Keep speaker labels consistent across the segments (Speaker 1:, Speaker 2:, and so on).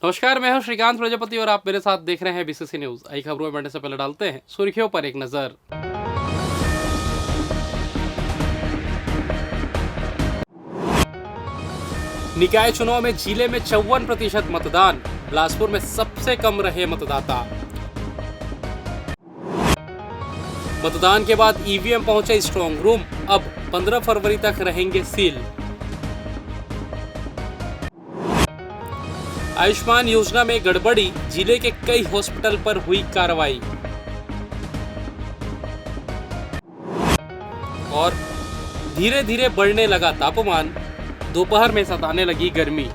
Speaker 1: नमस्कार, मैं हूं श्रीकांत प्रजापति और आप मेरे साथ देख रहे हैं बीसीसी न्यूज। आई खबरों में बढ़ने से पहले डालते हैं सुर्खियों पर एक नजर। निकाय चुनाव में जिले में 54% मतदान, बिलासपुर में सबसे कम रहे मतदाता। मतदान के बाद ईवीएम पहुंचे स्ट्रांग रूम, अब 15 फरवरी तक रहेंगे सील। आयुष्मान योजना में गड़बड़ी, जिले के कई हॉस्पिटल पर हुई कार्रवाई। और धीरे धीरे बढ़ने लगा तापमान, दोपहर में सताने लगी गर्मी।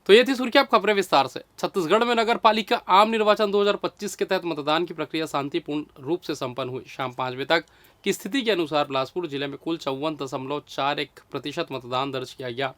Speaker 1: तो ये थी सुर्खियां, अब खबरें विस्तार से। छत्तीसगढ़ में नगर पालिका आम निर्वाचन 2025 के तहत मतदान की प्रक्रिया शांतिपूर्ण रूप से संपन्न हुई। शाम 5 बजे तक की स्थिति के अनुसार बिलासपुर जिले में कुल 54.41% मतदान दर्ज किया गया।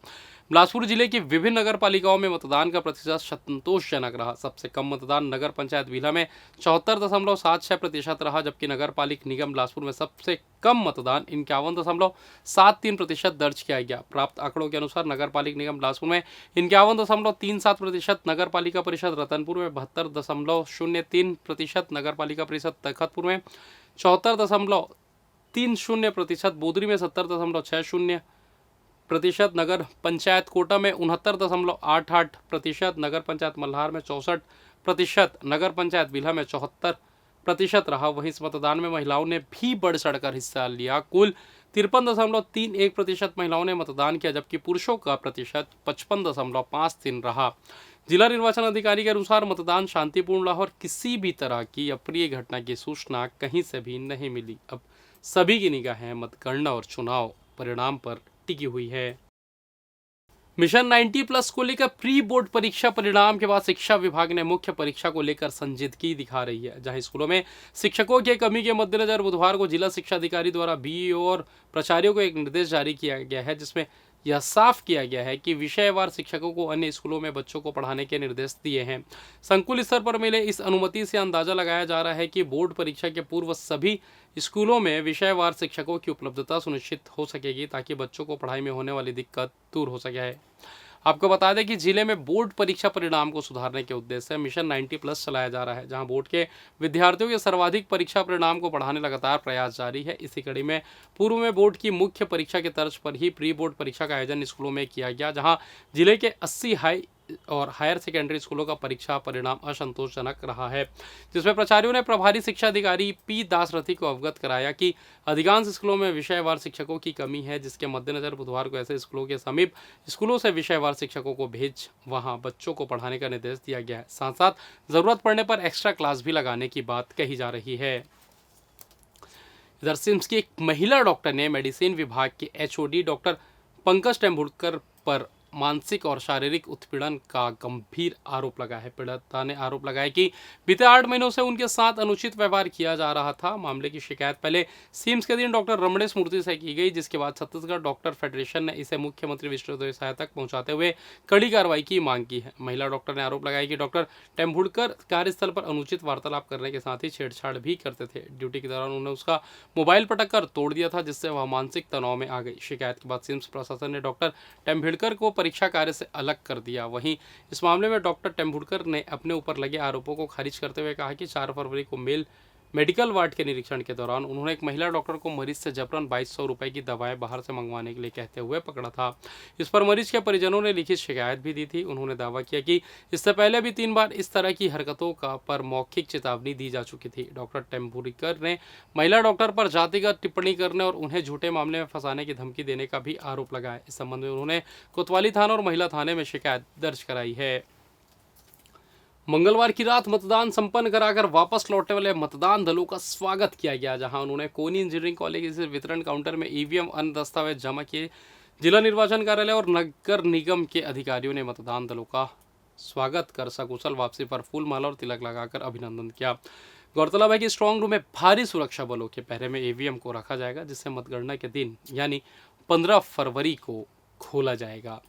Speaker 1: बिलासपुर जिले की विभिन्न नगर पालिकाओं में मतदान का प्रतिशत संतोषजनक रहा। सबसे कम मतदान नगर पंचायत बीला में 74.76% रहा, जबकि नगर पालिक निगम बिलासपुर में सबसे कम मतदान 51.73% दर्ज किया गया। प्राप्त आंकड़ों के अनुसार नगर पालिक निगम बिलासपुर में 51.37%, नगर पालिका परिषद रतनपुर में 72.03%, नगर पालिका परिषद तखतपुर में 74.30%, बोदरी में 70.60%, नगर पंचायत कोटा में 69.88%, नगर पंचायत मल्हार में 64%, नगर पंचायत बिल्हा में 74% रहा। वहीं इस मतदान में महिलाओं ने भी बढ़ चढ़कर हिस्सा लिया। कुल 53.31% महिलाओं ने मतदान किया, जबकि पुरुषों का प्रतिशत 55.53 रहा। जिला निर्वाचन अधिकारी के अनुसार मतदान शांतिपूर्ण रहा और किसी भी तरह की अप्रिय घटना की सूचना कहीं से भी नहीं मिली। अब सभी की निगाहें मतगणना और चुनाव परिणाम पर टिकी हुई है। मिशन 90+ को लेकर प्री बोर्ड परीक्षा परिणाम के बाद शिक्षा विभाग ने मुख्य परीक्षा को लेकर संजीदगी दिखा रही है। जहां स्कूलों में शिक्षकों की कमी के मद्देनजर बुधवार को जिला शिक्षा अधिकारी द्वारा बीईओ और प्राचार्यों को एक निर्देश जारी किया गया है, जिसमें यह साफ किया गया है कि विषयवार शिक्षकों को अन्य स्कूलों में बच्चों को पढ़ाने के निर्देश दिए हैं। संकुल स्तर पर मिले इस अनुमति से अंदाजा लगाया जा रहा है कि बोर्ड परीक्षा के पूर्व सभी स्कूलों में विषयवार शिक्षकों की उपलब्धता सुनिश्चित हो सकेगी, ताकि बच्चों को पढ़ाई में होने वाली दिक्कत दूर हो सके। आपको बता दें कि जिले में बोर्ड परीक्षा परिणाम को सुधारने के उद्देश्य से मिशन 90+ चलाया जा रहा है, जहां बोर्ड के विद्यार्थियों के सर्वाधिक परीक्षा परिणाम को बढ़ाने लगातार प्रयास जारी है। इसी कड़ी में पूर्व में बोर्ड की मुख्य परीक्षा के तर्ज पर ही प्री बोर्ड परीक्षा का आयोजन स्कूलों में किया गया, जहां जिले के 80 हाई और हायर सेकेंडरी स्कूलों का परीक्षा परिणाम असंतोषजनक रहा है, जिसमें प्राचार्यों ने प्रभारी शिक्षा अधिकारी पी दासरथी को अवगत कराया कि अधिकांश स्कूलों में विषयवार शिक्षकों की कमी है, जिसके मद्देनजर बुधवार को ऐसे स्कूलों के समीप स्कूलों से विषयवार शिक्षकों को भेज वहां बच्चों को पढ़ाने का निर्देश दिया गया है। साथ साथ जरूरत पड़ने पर एक्स्ट्रा क्लास भी लगाने की बात कही जा रही है। इधर सिम्स की एक महिला डॉक्टर ने मेडिसिन विभाग के एचओडी डॉक्टर पंकज टेम्बुलकर पर मानसिक और शारीरिक उत्पीड़न का गंभीर आरोप लगाया है। पीड़िता ने आरोप लगाया कि बीते 8 महीनों से उनके साथ अनुचित व्यवहार किया जा रहा था। मामले की शिकायत पहले सिम्स के दिन डॉक्टर रमणेश मूर्ति से की गई, जिसके बाद छत्तीसगढ़ डॉक्टर फेडरेशन ने इसे मुख्यमंत्री विष्णुदेव साय तक पहुंचाते हुए कड़ी कार्रवाई की मांग की है। महिला डॉक्टर ने आरोप लगाया कि डॉक्टर टेम्बुलकर कार्यस्थल पर अनुचित वार्तालाप करने के साथ ही छेड़छाड़ भी करते थे। ड्यूटी के दौरान उन्होंने उसका मोबाइल पटक कर तोड़ दिया था, जिससे वह मानसिक तनाव में आ गई। शिकायत के बाद सिम्स प्रशासन ने डॉक्टर टेम्बुलकर को परीक्षा कार्य से अलग कर दिया। वहीं इस मामले में डॉक्टर टेम्बुलकर ने अपने ऊपर लगे आरोपों को खारिज करते हुए कहा कि 4 फरवरी को मेडिकल वार्ड के निरीक्षण के दौरान उन्होंने एक महिला डॉक्टर को मरीज से जबरन 2200 रुपए की दवाएं बाहर से मंगवाने के लिए कहते हुए पकड़ा था। इस पर मरीज के परिजनों ने लिखित शिकायत भी दी थी। उन्होंने दावा किया कि इससे पहले भी 3 बार इस तरह की हरकतों पर मौखिक चेतावनी दी जा चुकी थी। डॉक्टर टेम्बुलकर ने महिला डॉक्टर पर जातिगत टिप्पणी करने और उन्हें झूठे मामले में फंसाने की धमकी देने का भी आरोप लगाया। इस संबंध में उन्होंने कोतवाली थाना और महिला थाने में शिकायत दर्ज कराई है। मंगलवार की रात मतदान संपन्न कराकर वापस लौटने वाले मतदान दलों का स्वागत किया गया, जहां उन्होंने कोनी इंजीनियरिंग कॉलेज के वितरण काउंटर में ईवीएम अन्य दस्तावेज जमा किए। जिला निर्वाचन कार्यालय और नगर निगम के अधिकारियों ने मतदान दलों का स्वागत कर सकुशल वापसी पर फूल माला और तिलक लगाकर अभिनंदन किया। गौरतलब है कि स्ट्रांग रूम में भारी सुरक्षा बलों के पहरे में ईवीएम को रखा जाएगा, जिससे मतगणना के दिन यानी 15 फरवरी को खोला जाएगा।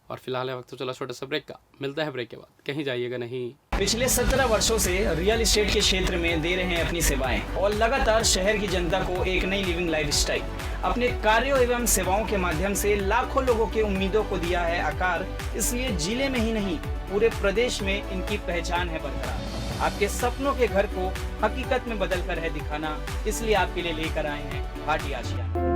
Speaker 1: और फिलहाल है वक्त तो चला छोटे से ब्रेक का, मिलता है ब्रेक के बाद, कहीं जाइएगा नहीं।
Speaker 2: पिछले 17 वर्षों से रियल एस्टेट के क्षेत्र में दे रहे हैं अपनी सेवाएं और लगातार शहर की जनता को एक नई लिविंग लाइफस्टाइल। अपने कार्यों एवं सेवाओं के माध्यम से लाखों लोगों की उम्मीदों को दिया है आकार। इसलिए जिले में ही नहीं, पूरे प्रदेश में इनकी पहचान है बरकरार। आपके सपनों के घर को हकीकत में बदल कर है दिखाना, इसलिए आपके लिए लेकर आए हैं भाटी आशिया।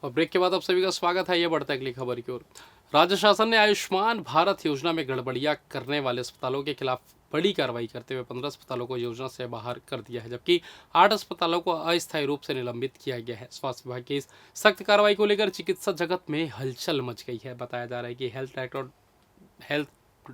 Speaker 1: और ब्रेक के बाद आप सभी का स्वागत है। ये बढ़ता है अगली खबर की ओर। राज्य शासन ने आयुष्मान भारत योजना में गड़बड़ियां करने वाले अस्पतालों के खिलाफ बड़ी कार्रवाई करते हुए 15 अस्पतालों को योजना से बाहर कर दिया है, जबकि 8 अस्पतालों को अस्थायी रूप से निलंबित किया गया है। स्वास्थ्य विभाग की इस सख्त कार्रवाई को लेकर चिकित्सा जगत में हलचल मच गई है। बताया जा रहा है कि हेल्थ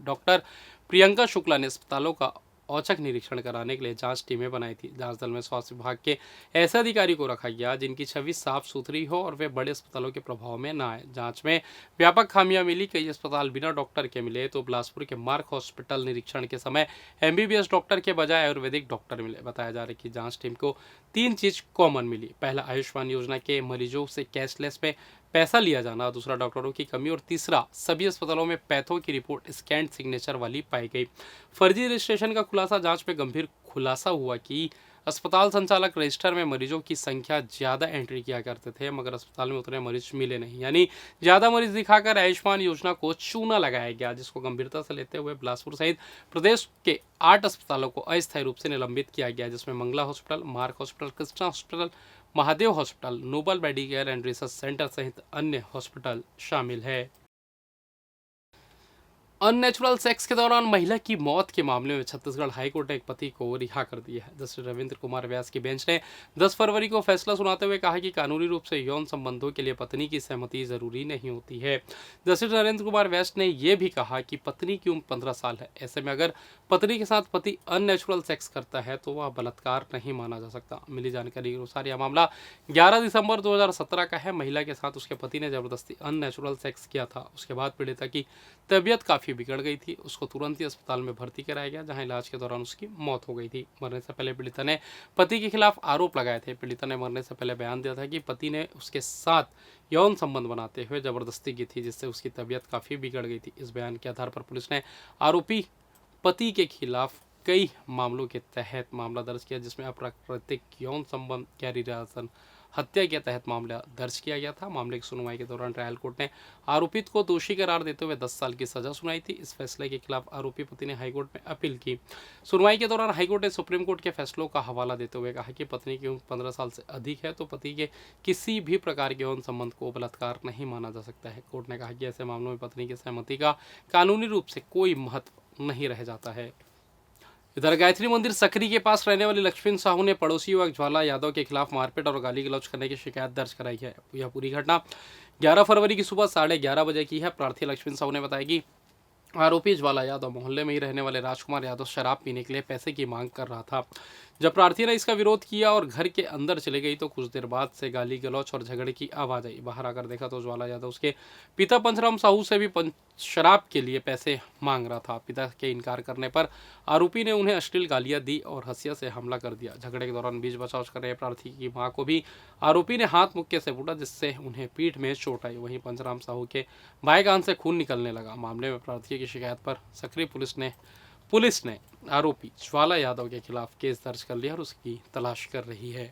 Speaker 1: डॉक्टर प्रियंका शुक्ला ने अस्पतालों का औचक निरीक्षण कराने के लिए जांच टीमें बनाई थी। जांच दल में स्वास्थ्य विभाग के ऐसे अधिकारी को रखा गया जिनकी छवि साफ सुथरी हो और वे बड़े अस्पतालों के प्रभाव में ना आए। जांच में व्यापक खामियां मिली। कई अस्पताल बिना डॉक्टर के मिले तो बिलासपुर के मार्क हॉस्पिटल निरीक्षण के समय एमबीबीएस डॉक्टर के बजाय आयुर्वेदिक डॉक्टर मिले। बताया जा रहा है कि जांच टीम को 3 चीज कॉमन मिली। पहला, आयुष्मान योजना के मरीजों से कैशलेस में पैसा लिया जाना। दूसरा, डॉक्टरों की कमी। और तीसरा, सभी अस्पतालों में पैथो की रिपोर्ट स्कैंड सिग्नेचर वाली पाई गई। फर्जी रजिस्ट्रेशन का खुलासा। जांच में गंभीर खुलासा हुआ कि अस्पताल संचालक रजिस्टर में मरीजों की संख्या ज़्यादा एंट्री किया करते थे, मगर अस्पताल में उतने मरीज मिले नहीं। यानी ज़्यादा मरीज दिखाकर आयुष्मान योजना को चूना लगाया गया, जिसको गंभीरता से लेते हुए बिलासपुर सहित प्रदेश के 8 अस्पतालों को अस्थायी रूप से निलंबित किया गया, जिसमें Mangala Hospital, Mark Hospital, Krishna Hospital, Mahadev Hospital, Noble Medicare and Research Centre सहित अन्य हॉस्पिटल शामिल है। अननेचुरल सेक्स के दौरान महिला की मौत के मामले में छत्तीसगढ़ हाईकोर्ट ने एक पति को रिहा कर दिया है। जस्टिस रविंद्र कुमार व्यास की बेंच ने 10 फरवरी को फैसला सुनाते हुए कहा कि कानूनी रूप से यौन संबंधों के लिए पत्नी की सहमति जरूरी नहीं होती है। जस्टिस नरेंद्र कुमार व्यास ने यह भी कहा कि पत्नी की उम्र 15 साल है। ऐसे में अगर पत्नी के साथ पति अननेचुरल सेक्स करता है तो वह बलात्कार नहीं माना जा सकता। मिली जानकारी के अनुसार यह मामला 11 दिसंबर 2017 का है। महिला के साथ उसके पति ने जबरदस्ती अननेचुरल सेक्स किया था। उसके बाद पीड़िता की तबीयत काफ़ी बिगड़ गई थी। उसको तुरंत ही अस्पताल में भर्ती कराया गया, जहां इलाज के दौरान उसकी मौत हो गई थी। मरने से पहले पीड़िता ने पति के खिलाफ आरोप लगाए थे। पीड़िता ने मरने से पहले बयान दिया था कि पति ने उसके साथ यौन संबंध बनाते हुए जबरदस्ती की थी, जिससे उसकी तबीयत काफ़ी बिगड़ गई थी। इस बयान के आधार पर पुलिस ने आरोपी पति के खिलाफ कई मामलों के तहत मामला दर्ज किया, जिसमें अप्राकृतिक यौन संबंध, गैर इरादतन हत्या के तहत मामला दर्ज किया गया था। मामले की सुनवाई के दौरान ट्रायल कोर्ट ने आरोपित को दोषी करार देते हुए 10 साल की सजा सुनाई थी। इस फैसले के खिलाफ आरोपी पति ने हाईकोर्ट में अपील की। सुनवाई के दौरान हाईकोर्ट ने सुप्रीम कोर्ट के फैसलों का हवाला देते हुए कहा कि पत्नी की उम्र 15 साल से अधिक है तो पति के किसी भी प्रकार के यौन संबंध को बलात्कार नहीं माना जा सकता है। कोर्ट ने कहा कि ऐसे मामलों में पत्नी की सहमति का कानूनी रूप से कोई महत्व नहीं रह जाता है। इधर गायत्री मंदिर सकरी के पास रहने वाली लक्ष्मण साहू ने पड़ोसी युवक ज्वाला यादव के खिलाफ मारपीट और गाली गलौज करने की शिकायत दर्ज कराई है। यह पूरी घटना 11 फरवरी की सुबह 11:30 बजे की है। प्रार्थी लक्ष्मण साहू ने बताया कि आरोपी ज्वाला यादव मोहल्ले में ही रहने वाले राजकुमार यादव शराब पीने के लिए पैसे की मांग कर रहा था। जब प्रार्थी ने इसका विरोध किया और घर के अंदर चली गई तो कुछ देर बाद से गाली गलौच और झगड़े की आवाज आई। बाहर आकर देखा तो ज्वाला यादव उसके पिता पंचराम साहू से भी शराब के लिए पैसे मांग रहा था। पिता के इनकार करने पर आरोपी ने उन्हें अश्लील गालियां दी और हंसिया से हमला कर दिया। झगड़े के दौरान बीच बचाव कर रहे प्रार्थी की मां को भी आरोपी ने हाथ मुक्के से फूटा, जिससे उन्हें पीठ में चोट आई। वहीं पंचराम साहू के बाएं कान से खून निकलने लगा। मामले में प्रार्थी की शिकायत पर सकरी पुलिस ने आरोपी ज्वाला यादव के खिलाफ केस दर्ज कर लिया और उसकी तलाश कर रही है।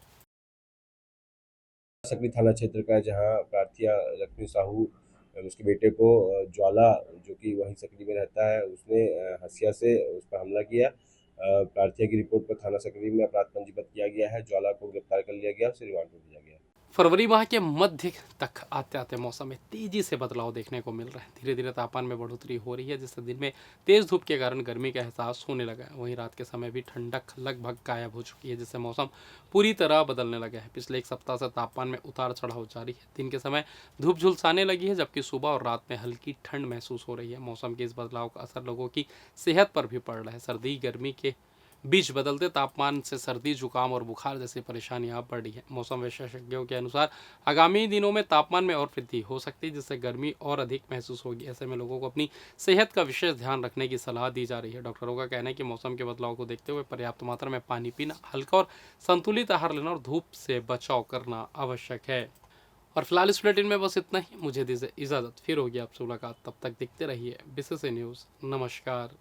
Speaker 3: सकरी थाना क्षेत्र का जहां प्रार्थिया लक्ष्मी साहू उसके बेटे को ज्वाला जो कि वहीं सकरी में रहता है उसने हंसिया से उस पर हमला किया। प्रार्थिया की रिपोर्ट पर थाना सकरी में अपराध पंजीबद्ध किया गया है। ज्वाला को गिरफ्तार कर लिया गया, उसे रिमांड पर भेजा गया।
Speaker 1: फरवरी माह के मध्य तक आते आते मौसम में तेजी से बदलाव देखने को मिल रहा है। धीरे धीरे तापमान में बढ़ोतरी हो रही है, जिससे दिन में तेज धूप के कारण गर्मी का एहसास होने लगा है। वहीं रात के समय भी ठंडक लगभग गायब हो चुकी है, जिससे मौसम पूरी तरह बदलने लगा है। पिछले एक सप्ताह से तापमान में उतार चढ़ाव जारी है। दिन के समय धूप झुलसाने लगी है, जबकि सुबह और रात में हल्की ठंड महसूस हो रही है। मौसम के इस बदलाव का असर लोगों की सेहत पर भी पड़ रहा है। सर्दी गर्मी के बीच बदलते तापमान से सर्दी जुकाम और बुखार जैसी परेशानियां बढ़ रही है। मौसम विशेषज्ञों के अनुसार आगामी दिनों में तापमान में और वृद्धि हो सकती है, जिससे गर्मी और अधिक महसूस होगी। ऐसे में लोगों को अपनी सेहत का विशेष ध्यान रखने की सलाह दी जा रही है। डॉक्टरों का कहना है कि मौसम के बदलाव को देखते हुए पर्याप्त मात्रा में पानी पीना, हल्का और संतुलित आहार लेना और धूप से बचाव करना आवश्यक है। और फिलहाल इस बुलेटिन में बस इतना ही। मुझे दीजिए इजाज़त, फिर होगी आपसे मुलाकात। तब तक देखते रहिए बीसीसी न्यूज़। नमस्कार।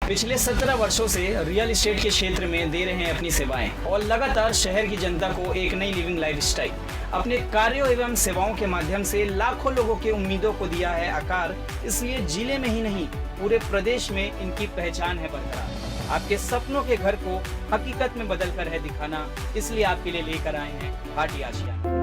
Speaker 2: पिछले 17 वर्षों से रियल एस्टेट के क्षेत्र में दे रहे हैं अपनी सेवाएं और लगातार शहर की जनता को एक नई लिविंग लाइफस्टाइल। अपने कार्यों एवं सेवाओं के माध्यम से लाखों लोगों की उम्मीदों को दिया है आकार। इसलिए जिले में ही नहीं पूरे प्रदेश में इनकी पहचान है बरकरार। आपके सपनों के घर को हकीकत में बदल कर है दिखाना, इसलिए आपके लिए लेकर आए हैं भाटी आशिया।